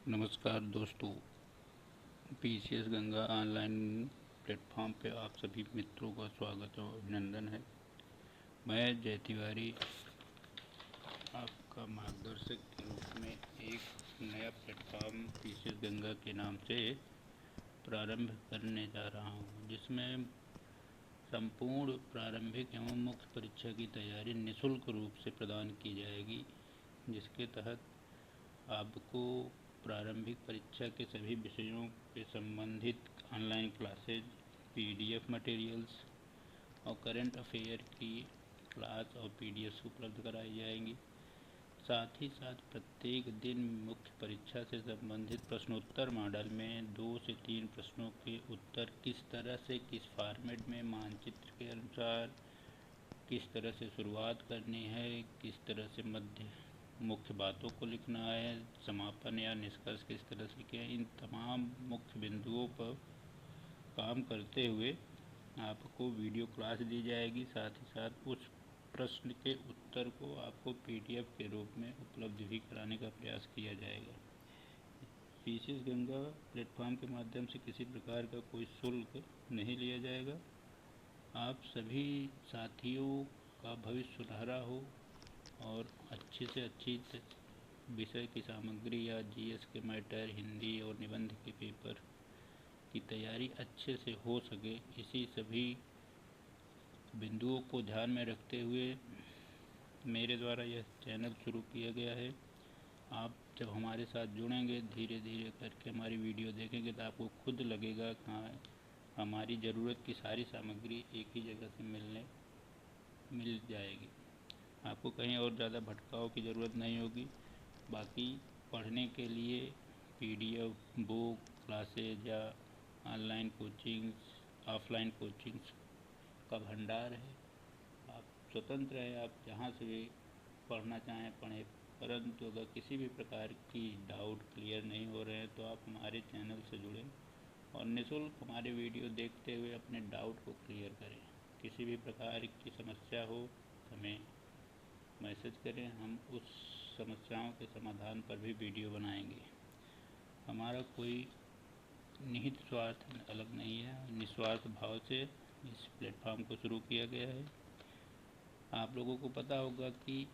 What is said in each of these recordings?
नमस्कार दोस्तों, PCS Ganga online platform पे आप सभी मित्रों का स्वागत और अभिनंदन है। मैं जय तिवारी आपका मार्गदर्शक के रूप में एक नया प्लेटफॉर्म पीसीएस गंगा के नाम से प्रारंभ करने जा रहा हूँ, जिसमें संपूर्ण प्रारंभिक एवं मुख्य परीक्षा की तैयारी निःशुल्क रूप से प्रदान की जाएगी, जिसके तहत आपको प्रारंभिक परीक्षा के सभी विषयों के संबंधित ऑनलाइन क्लासेज, पीडीएफ मटेरियल्स और करंट अफेयर की क्लास और पीडीएफ उपलब्ध कराई जाएंगी। साथ ही साथ प्रत्येक दिन मुख्य परीक्षा से संबंधित प्रश्नोत्तर मॉडल में 2 से 3 प्रश्नों के उत्तर किस तरह से, किस फॉर्मेट में, मानचित्र के अनुसार किस तरह से शुरुआत करनी है, किस तरह से मुख्य बातों को लिखना है, समापन या निष्कर्ष किस तरह से किया, इन तमाम मुख्य बिंदुओं पर काम करते हुए आपको वीडियो क्लास दी जाएगी। साथ ही साथ उस प्रश्न के उत्तर को आपको पीडीएफ के रूप में उपलब्ध भी कराने का प्रयास किया जाएगा। पीसीएस गंगा प्लेटफॉर्म के माध्यम से किसी प्रकार का कोई शुल्क नहीं लिया जाएगा। आप सभी साथियों का भविष्य सुनहरा हो और अच्छी से अच्छी विषय की सामग्री या जीएस के मैटर, हिंदी और निबंध के पेपर की तैयारी अच्छे से हो सके, इसी सभी बिंदुओं को ध्यान में रखते हुए मेरे द्वारा यह चैनल शुरू किया गया है। आप जब हमारे साथ जुड़ेंगे, धीरे धीरे करके हमारी वीडियो देखेंगे, तो आपको खुद लगेगा कि हमारी ज़रूरत की सारी सामग्री एक ही जगह से मिल जाएगी। आपको कहीं और ज़्यादा भटकाव की ज़रूरत नहीं होगी। बाकी पढ़ने के लिए पीडीएफ, बुक, क्लासेज या ऑनलाइन कोचिंग्स, ऑफलाइन कोचिंग्स का भंडार है। आप स्वतंत्र हैं, आप जहाँ से भी पढ़ना चाहें पढ़ें। परंतु अगर किसी भी प्रकार की डाउट क्लियर नहीं हो रहे हैं तो आप हमारे चैनल से जुड़ें और निःशुल्क हमारे वीडियो देखते हुए अपने डाउट को क्लियर करें। किसी भी प्रकार की समस्या हो हमें मैसेज करें, हम उस समस्याओं के समाधान पर भी वीडियो बनाएंगे। हमारा कोई निहित स्वार्थ अलग नहीं है, निस्वार्थ भाव से इस प्लेटफॉर्म को शुरू किया गया है। आप लोगों को पता होगा कि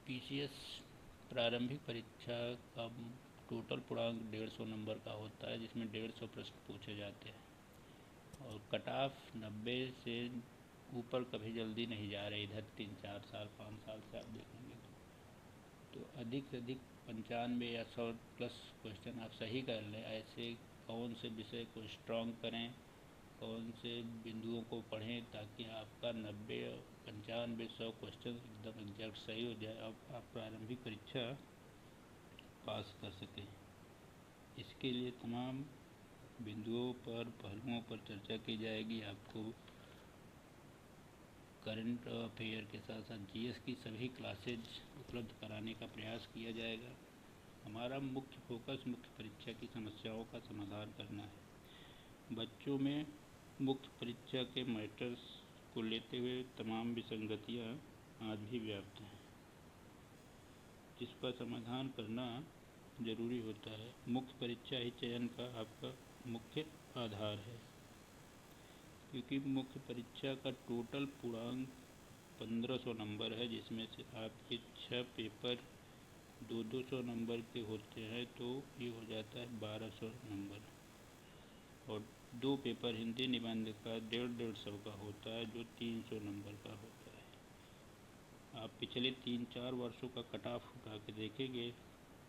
पीसीएस प्रारंभिक परीक्षा का टोटल पूर्णांक 150 नंबर का होता है, जिसमें 150 प्रश्न पूछे जाते हैं और कट ऑफ 90 से ऊपर कभी जल्दी नहीं जा रहे। इधर 3-4 साल 5 साल से आप देखेंगे तो अधिक से अधिक 95 या 100 प्लस क्वेश्चन आप सही कर लें। ऐसे कौन से विषय को स्ट्रॉन्ग करें, कौन से बिंदुओं को पढ़ें ताकि आपका 90, 95, 100 क्वेश्चन एकदम एग्जैक्ट सही हो जाए, अब आप प्रारंभिक परीक्षा पास कर सकें। इसके लिए तमाम बिंदुओं पर, पहलुओं पर चर्चा की जाएगी। आपको करंट अफेयर के साथ साथ जीएस की सभी क्लासेज उपलब्ध कराने का प्रयास किया जाएगा। हमारा मुख्य फोकस मुख्य परीक्षा की समस्याओं का समाधान करना है। बच्चों में मुख्य परीक्षा के मैटर्स को लेते हुए तमाम विसंगतियाँ आज भी व्याप्त हैं, जिसका समाधान करना जरूरी होता है। मुख्य परीक्षा ही चयन का आपका मुख्य आधार है, क्योंकि मुख्य परीक्षा का टोटल पूर्णांक 1500 नंबर है, जिसमें से आपके 6 पेपर 200 नंबर के होते हैं, तो ये हो जाता है 1200 नंबर। और 2 पेपर हिंदी निबंध का 150 का होता है, जो 300 नंबर का होता है। आप पिछले 3-4 वर्षों का कट ऑफ उठा के देखेंगे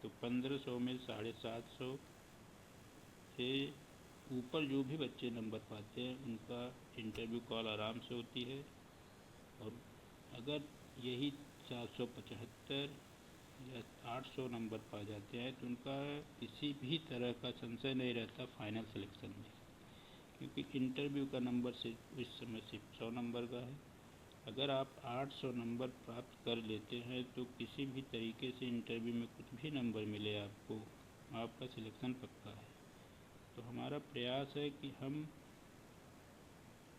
तो 1500 में 750 से ऊपर जो भी बच्चे नंबर पाते हैं उनका इंटरव्यू कॉल आराम से होती है। और अगर यही 775 या 800 नंबर पा जाते हैं तो उनका किसी भी तरह का संशय नहीं रहता फाइनल सिलेक्शन में, क्योंकि इंटरव्यू का नंबर सिर्फ इस समय सिर्फ 100 नंबर का है। अगर आप 800 नंबर प्राप्त कर लेते हैं तो किसी भी तरीके से इंटरव्यू में कुछ भी नंबर मिले आपको, आपका सिलेक्शन पक्का है। तो हमारा प्रयास है कि हम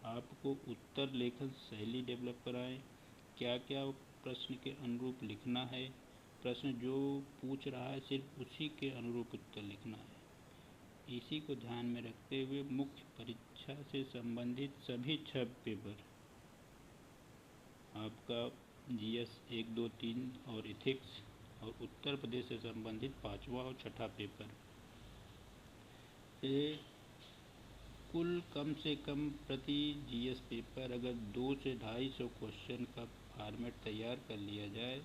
आपको उत्तर लेखन शैली डेवलप कराएं, क्या क्या प्रश्न के अनुरूप लिखना है, प्रश्न जो पूछ रहा है सिर्फ उसी के अनुरूप उत्तर लिखना है। इसी को ध्यान में रखते हुए मुख्य परीक्षा से संबंधित सभी 6 पेपर, आपका जीएस 1, 2, 3 और इथिक्स, और उत्तर प्रदेश से संबंधित 5वां और 6ठा पेपर से कुल कम से कम प्रति जीएस पेपर अगर 200 से 250 क्वेश्चन का फॉर्मेट तैयार कर लिया जाए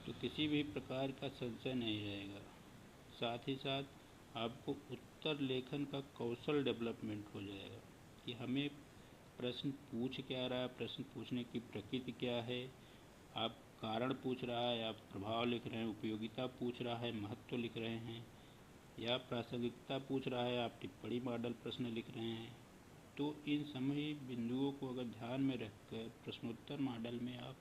तो किसी भी प्रकार का संशय नहीं रहेगा। साथ ही साथ आपको उत्तर लेखन का कौशल डेवलपमेंट हो जाएगा कि हमें प्रश्न पूछ क्या रहा है, प्रश्न पूछने की प्रकृति क्या है, आप कारण पूछ रहा है, आप प्रभाव लिख रहे हैं, उपयोगिता पूछ रहा है, महत्व लिख रहे हैं, या प्रासंगिकता पूछ रहा है, आप टिप्पणी मॉडल प्रश्न लिख रहे हैं। तो इन सभी बिंदुओं को अगर ध्यान में रखकर प्रश्नोत्तर मॉडल में आप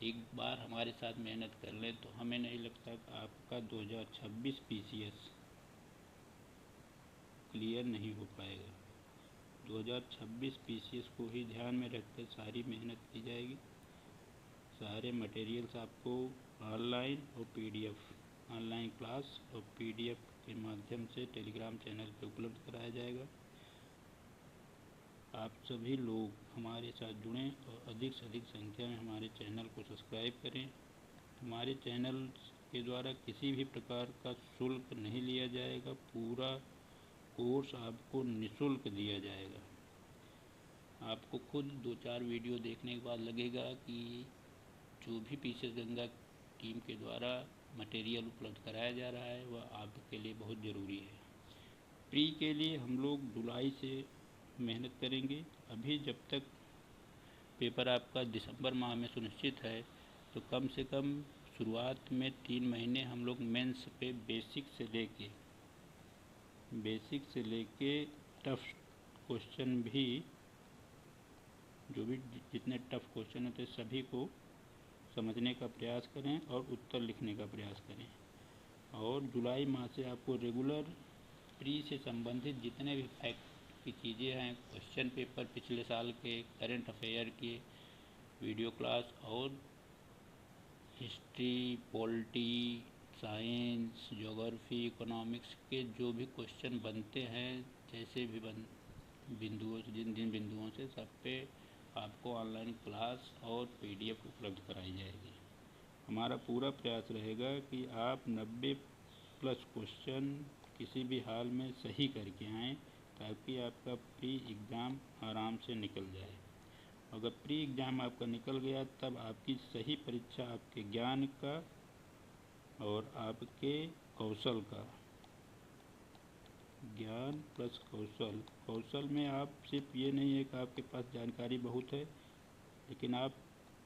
एक बार हमारे साथ मेहनत कर लें तो हमें नहीं लगता कि आपका 2026 पीसीएस क्लियर नहीं हो पाएगा। 2026 पीसीएस को ही ध्यान में रखकर सारी मेहनत की जाएगी। सारे मटेरियल्स आपको ऑनलाइन और पीडीएफ, ऑनलाइन क्लास और पीडीएफ के माध्यम से टेलीग्राम चैनल पर उपलब्ध कराया जाएगा। आप सभी लोग हमारे साथ जुड़ें और अधिक से अधिक संख्या में हमारे चैनल को सब्सक्राइब करें। हमारे चैनल के द्वारा किसी भी प्रकार का शुल्क नहीं लिया जाएगा, पूरा कोर्स आपको निःशुल्क दिया जाएगा। आपको खुद 2-4 वीडियो देखने के बाद लगेगा कि जो भी पीसीएस गंगा टीम के द्वारा मटेरियल उपलब्ध कराया जा रहा है वह आपके लिए बहुत ज़रूरी है। प्री के लिए हम लोग जुलाई से मेहनत करेंगे। अभी जब तक पेपर आपका दिसंबर माह में सुनिश्चित है तो कम से कम शुरुआत में 3 महीने हम लोग मेंस पे बेसिक से लेके टफ क्वेश्चन भी, जो भी जितने टफ क्वेश्चन होते हैं सभी को समझने का प्रयास करें और उत्तर लिखने का प्रयास करें। और जुलाई माह से आपको रेगुलर प्री से संबंधित जितने भी फैक्ट की चीज़ें हैं, क्वेश्चन पेपर पिछले साल के, करंट अफेयर के वीडियो क्लास और history, polity, science, geography, economics के जो भी क्वेश्चन बनते हैं, जैसे भी बिंदुओं से, जिन बिंदुओं से, सब पे आपको ऑनलाइन क्लास और पीडीएफ उपलब्ध कराई जाएगी। हमारा पूरा प्रयास रहेगा कि आप 90+ क्वेश्चन किसी भी हाल में सही करके आएँ ताकि आपका प्री एग्ज़ाम आराम से निकल जाए। अगर प्री एग्ज़ाम आपका निकल गया तब आपकी सही परीक्षा आपके ज्ञान का और आपके कौशल का, ज्ञान प्लस कौशल में आप सिर्फ ये नहीं है कि आपके पास जानकारी बहुत है, लेकिन आप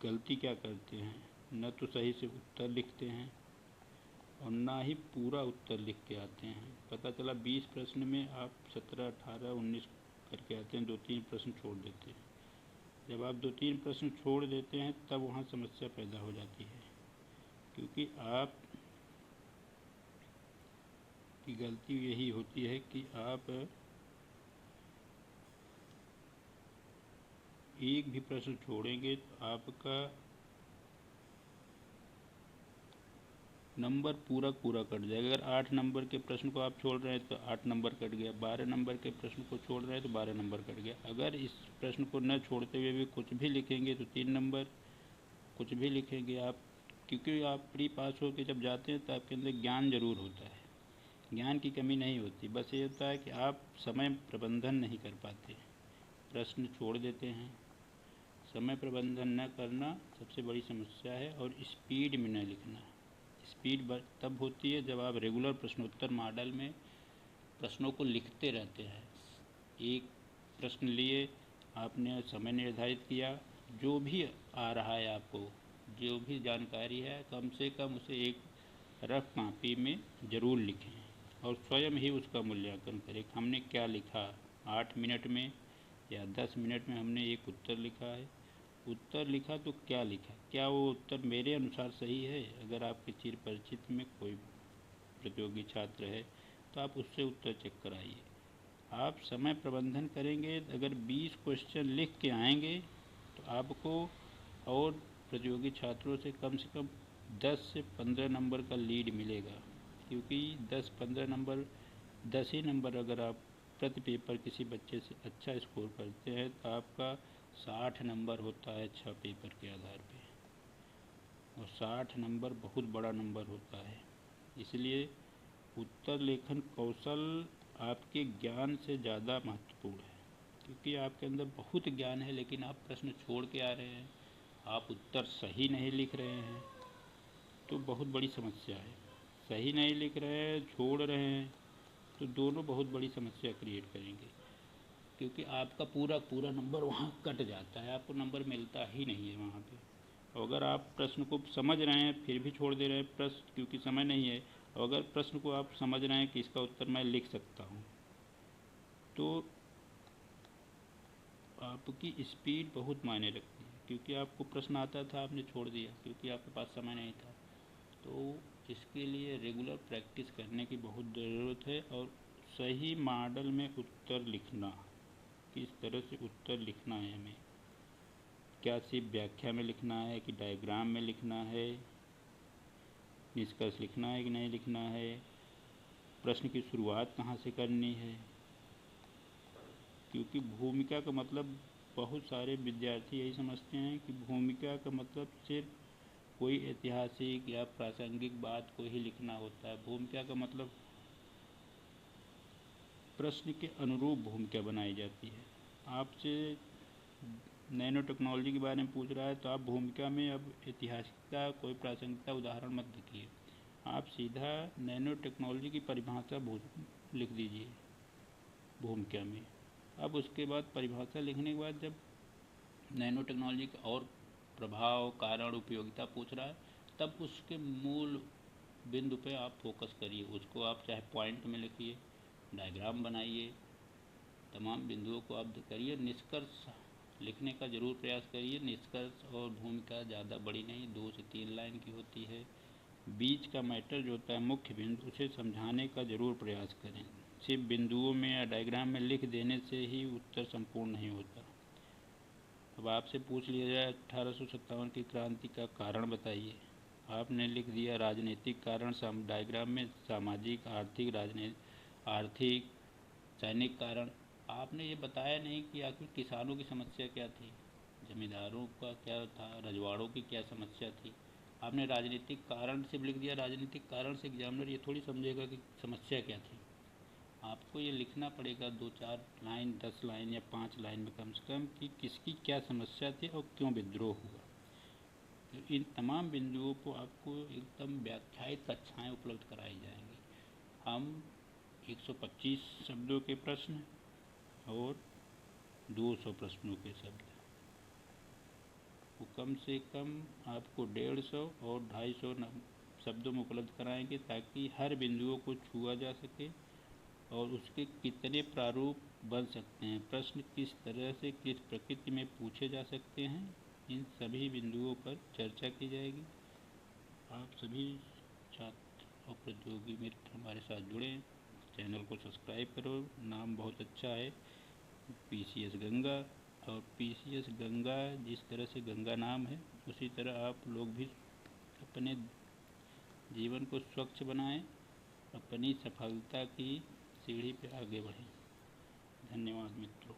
गलती क्या करते हैं, न तो सही से उत्तर लिखते हैं और ना ही पूरा उत्तर लिख के आते हैं। पता चला 20 प्रश्न में आप 17, 18, 19 करके आते हैं, 2-3 प्रश्न छोड़ देते हैं। जब आप 2-3 प्रश्न छोड़ देते हैं तब वहाँ समस्या पैदा हो जाती है, क्योंकि आप की गलती यही होती है कि आप एक भी प्रश्न छोड़ेंगे तो आपका नंबर पूरा कट जाएगा। अगर 8 नंबर के प्रश्न को आप छोड़ रहे हैं तो 8 नंबर कट गया, 12 नंबर के प्रश्न को छोड़ रहे हैं तो 12 नंबर कट गया। अगर इस प्रश्न को न छोड़ते हुए भी कुछ भी लिखेंगे तो 3 नंबर, कुछ भी लिखेंगे आप, क्योंकि आप प्री पास होकर जब जाते हैं तो आपके अंदर ज्ञान ज़रूर होता है, ज्ञान की कमी नहीं होती, बस ये होता है कि आप समय प्रबंधन नहीं कर पाते, प्रश्न छोड़ देते हैं। समय प्रबंधन न करना सबसे बड़ी समस्या है, और स्पीड में न लिखना। स्पीड तब होती है जब आप रेगुलर प्रश्नोत्तर मॉडल में प्रश्नों को लिखते रहते हैं। एक प्रश्न लिए, आपने समय निर्धारित किया, जो भी आ रहा है आपको, जो भी जानकारी है, कम से कम उसे एक रफ कॉपी में ज़रूर लिखें और स्वयं ही उसका मूल्यांकन करें। हमने क्या लिखा, 8 मिनट में या 10 मिनट में हमने एक उत्तर लिखा है, उत्तर लिखा तो क्या लिखा, क्या वो उत्तर मेरे अनुसार सही है। अगर आपके चिर परिचित में कोई प्रतियोगी छात्र है तो आप उससे उत्तर चेक कराइए। आप समय प्रबंधन करेंगे, अगर 20 क्वेश्चन लिख के आएंगे तो आपको और प्रतियोगी छात्रों से कम 10 से 15 नंबर का लीड मिलेगा, क्योंकि 10-15 नंबर 10 ही नंबर अगर आप प्रति पेपर किसी बच्चे से अच्छा स्कोर करते हैं तो आपका 60 नंबर होता है 6 पेपर के आधार पे, और 60 नंबर बहुत बड़ा नंबर होता है। इसलिए उत्तर लेखन कौशल आपके ज्ञान से ज़्यादा महत्वपूर्ण है, क्योंकि आपके अंदर बहुत ज्ञान है लेकिन आप प्रश्न छोड़ के आ रहे हैं, आप उत्तर सही नहीं लिख रहे हैं, तो बहुत बड़ी समस्या है। सही नहीं लिख रहे हैं, छोड़ रहे हैं, तो दोनों बहुत बड़ी समस्या क्रिएट करेंगे, क्योंकि आपका पूरा पूरा नंबर वहाँ कट जाता है, आपको नंबर मिलता ही नहीं है वहाँ पे। अगर आप प्रश्न को समझ रहे हैं फिर भी छोड़ दे रहे हैं प्रश्न क्योंकि समय नहीं है, और अगर प्रश्न को आप समझ रहे हैं कि इसका उत्तर मैं लिख सकता हूँ, तो आपकी स्पीड बहुत मायने रखती है। क्योंकि आपको प्रश्न आता था, आपने छोड़ दिया क्योंकि आपके पास समय नहीं था। तो इसके लिए रेगुलर प्रैक्टिस करने की बहुत ज़रूरत है, और सही मॉडल में उत्तर लिखना, किस तरह से उत्तर लिखना है हमें, क्या सिर्फ व्याख्या में लिखना है कि डायग्राम में लिखना है, निष्कर्ष लिखना है कि नहीं लिखना है, प्रश्न की शुरुआत कहाँ से करनी है। क्योंकि भूमिका का मतलब, बहुत सारे विद्यार्थी यही समझते हैं कि भूमिका का मतलब सिर्फ कोई ऐतिहासिक या प्रासंगिक बात को ही लिखना होता है। भूमिका का मतलब प्रश्न के अनुरूप भूमिका बनाई जाती है। आपसे नैनो टेक्नोलॉजी के बारे में पूछ रहा है तो आप भूमिका में अब ऐतिहासिकता, कोई प्रासंगिकता उदाहरण मत लिखिए, आप सीधा नैनो टेक्नोलॉजी की परिभाषा लिख दीजिए भूमिका में। अब उसके बाद परिभाषा लिखने के बाद जब नैनो टेक्नोलॉजी का और प्रभाव, कारण, उपयोगिता पूछ रहा है, तब उसके मूल बिंदु पे आप फोकस करिए। उसको आप चाहे पॉइंट में लिखिए, डायग्राम बनाइए, तमाम बिंदुओं को आप करिए। निष्कर्ष लिखने का ज़रूर प्रयास करिए। निष्कर्ष और भूमिका ज़्यादा बड़ी नहीं, 2 से 3 लाइन की होती है। बीच का मैटर जो होता है, मुख्य बिंदु, उसे समझाने का ज़रूर प्रयास करें। सिर्फ बिंदुओं में या डायग्राम में लिख देने से ही उत्तर संपूर्ण नहीं होता। अब आपसे पूछ लिया जाए 1857 की क्रांति का कारण बताइए, आपने लिख दिया राजनीतिक कारण, डायग्राम में सामाजिक, आर्थिक, आर्थिक, सैनिक कारण। आपने ये बताया नहीं कि आखिर किसानों की समस्या क्या थी, जमींदारों का क्या था, रजवाड़ों की क्या समस्या थी। आपने राजनीतिक कारण सिर्फ लिख दिया। राजनीतिक कारण से एग्जामिनर ये थोड़ी समझेगा कि समस्या क्या थी। आपको ये लिखना पड़ेगा 2-4 लाइन, 10 लाइन या 5 लाइन में कम से कम, कि किसकी क्या समस्या थी और क्यों विद्रोह हुआ। तो इन तमाम बिंदुओं को आपको एकदम व्याख्यायित कक्षाएँ उपलब्ध कराई जाएंगी। हम 125 शब्दों के प्रश्न और 200 प्रश्नों के शब्द, वो कम से कम आपको 150 और 250 शब्दों में उपलब्ध कराएंगे, ताकि हर बिंदुओं को छुआ जा सके और उसके कितने प्रारूप बन सकते हैं, प्रश्न किस तरह से, किस प्रकृति में पूछे जा सकते हैं, इन सभी बिंदुओं पर चर्चा की जाएगी। आप सभी छात्र और प्रतियोगी मित्र हमारे साथ जुड़ें, चैनल को सब्सक्राइब करो। नाम बहुत अच्छा है, PCS गंगा। और PCS गंगा जिस तरह से गंगा नाम है, उसी तरह आप लोग भी अपने जीवन को स्वच्छ बनाएं, अपनी सफलता की सीढ़ी पे आगे बढ़ें। धन्यवाद मित्रों।